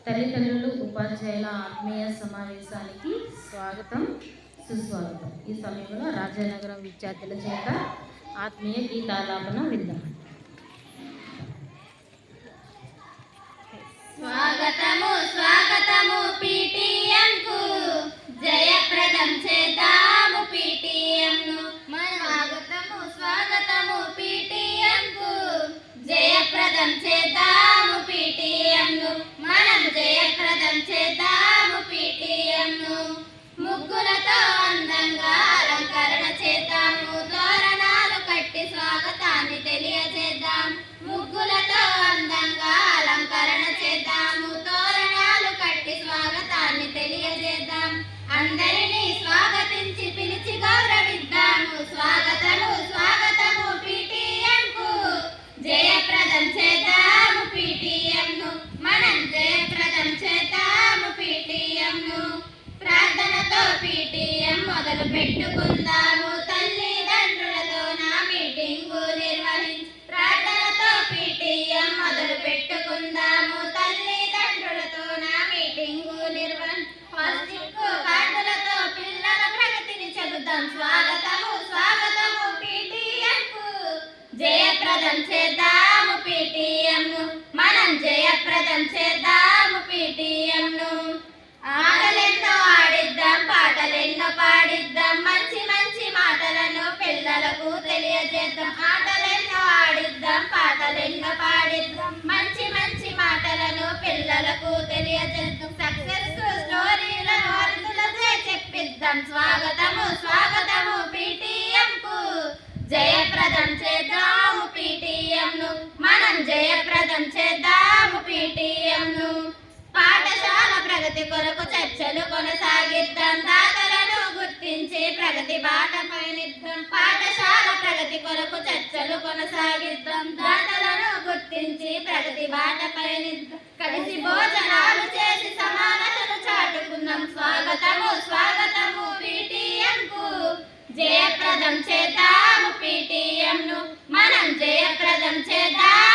తల్లిదండ్రులు ఉపాధ్యాయుల ఆత్మీయ సమావేశానికి స్వాగతం సుస్వాగతం. ఈ సమయంలో రాజానగరం విద్యార్థుల చేత ఆత్మీయ గీతాలాపన విందాం. స్వాగతము స్వాగతము PTM కు జయప్రదం చేద్దాము PTM ను. స్వాగతము స్వాగతము PTM కు జయప్రదం చేద్దాము PTM ను. మనం జయప్రదం చేద్దాము PTM ను. ముగ్గులతో అందంగా అలంకరణ చేద్దాము, తోరణాలు కట్టి స్వాగతాన్ని తెలియజేద్దాం. ముగ్గులతో అందంగా అలంకరణ చేద్దాము, తోరణాలు కట్టి స్వాగతాన్ని తెలియజేద్దాం. అందరినీ స్వాగతించి పిలిచి గౌరవిద్దాము. స్వాగతము స్వాగతము PTM కు జయప్రదం చేద్దాము PTM ను. మనం జయప్రదం చేద్దాము PTM ను. ప్రార్థనతో PTM మొదలు పెట్టుకుందాము. తల్లిదండ్రులతో నా మీటింగు నిర్వహించి ప్రార్థనతో PTM మొదలు పెట్టుకుందాము. తల్లిదండ్రులతో నా మీటింగు నిర్వహించి కార్డులతో పిల్లల ప్రగతిని చెబుతాం. స్వాగతము స్వాగతము PTM కు జయప్రదం చేద్దాము PTM ను. మనం జయప్రదం చేద్దాము PTM ను. ఆటలెన్నో ఆడిద్దాం, పాటలెన్నో పాడిద్దాం, మంచి మంచి మాటలను పిల్లలకు తెలియజేద్దాం. ఆటలెన్నో ఆడిద్దాం, పాటలెన్నో పాడిద్దాం, మంచి మంచి మాటలను పిల్లలకు తెలియజేద్దాం. సక్సెస్ స్టోరీలను అరుదులతో చెప్పిద్దాం. స్వాగతము స్వాగతము PTM కు జయప్రదం చేద్దాము PTM ను. మనం జయప్రదం చేద్దాము PTM ను. పాఠశాల ప్రగతి కొరకు చర్చలు కొనసాగిద్దాం, దాతలను గుర్తించి ప్రగతి బాట పయనిద్దాం. పాఠశాల ప్రగతి కొరకు చర్చలు కొనసాగిద్దాం, దాతలను గుర్తించి ప్రగతి బాట పయనిద్దాం. కలిసి భోజనాలు చేసి సమానతను చాటుకుందాం. స్వాగతము స్వాగతము PTM కు జయప్రదం చేద్దాము PTM ను. మనం జయప్రదం చేద్దాం